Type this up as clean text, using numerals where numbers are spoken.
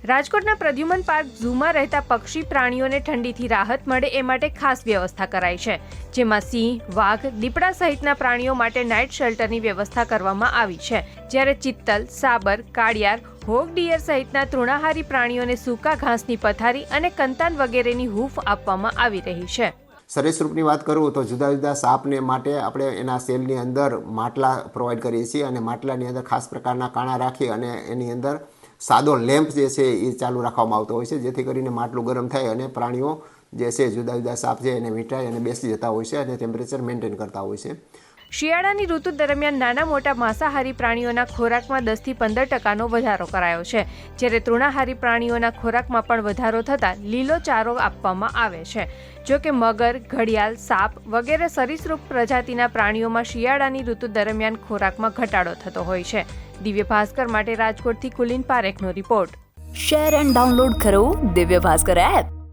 રાજકોટના પ્રદ્યુમન પાર્ક ઝૂમાં રહેતા પક્ષી પ્રાણીઓને ઠંડીથી રાહત મળે એ માટે ખાસ વ્યવસ્થા કરાઈ છે, જેમાં સિંહ, વાઘ, દીપડા સહિતના પ્રાણીઓ માટે નાઇટ શેલ્ટરની વ્યવસ્થા કરવામાં આવી છે, જ્યારે ચિત્તલ, સાબર, કાળિયાર, હોગ ડિયર સહિતના તૃણાહારી પ્રાણીઓને સૂકા ઘાસની પથારી અને કંતાન વગેરેની હૂંફ આપવામાં આવી રહી છે. સરીસૃપની વાત કરું તો જુદા જુદા સાપને માટે આપણે એના સેલની અંદર માટલા પ્રોવાઈડ કરીએ છીએ અને માટલાની અંદર ખાસ પ્રકારના કાણા રાખી અને એની અંદર સાદો લેમ્પ જે છે એ ચાલુ રાખવામાં આવતો હોય છે, જેથી કરીને માટલું ગરમ થાય અને પ્રાણીઓ જે છે જુદા જુદા સાપ છે એને વીંટાઈ અને બેસી જતા હોય છે અને ટેમ્પરેચર મેન્ટેન કરતા હોય છે. શિયાળાની ઋતુ દરમિયાન નાના મોટા માંસાહારી પ્રાણીઓના ખોરાકમાં 10થી 15% વધારો કરાયો છે, જ્યારે તૃણાહારી પ્રાણીઓના ખોરાકમાં પણ વધારો થતાં લીલો ચારો આપવામાં આવે છે. જો કે મગર, ઘડિયાળ, સાપ વગેરે સરીસૃપ પ્રજાતિના પ્રાણીઓમાં શિયાળાની ઋતુ દરમિયાન ખોરાકમાં ઘટાડો થતો હોય છે. દિવ્ય ભાસ્કર માટે રાજકોટથી કુલીન પારેખનો રિપોર્ટ. શેર એન્ડ ડાઉનલોડ કરો દિવ્ય ભાસ્કર એપ.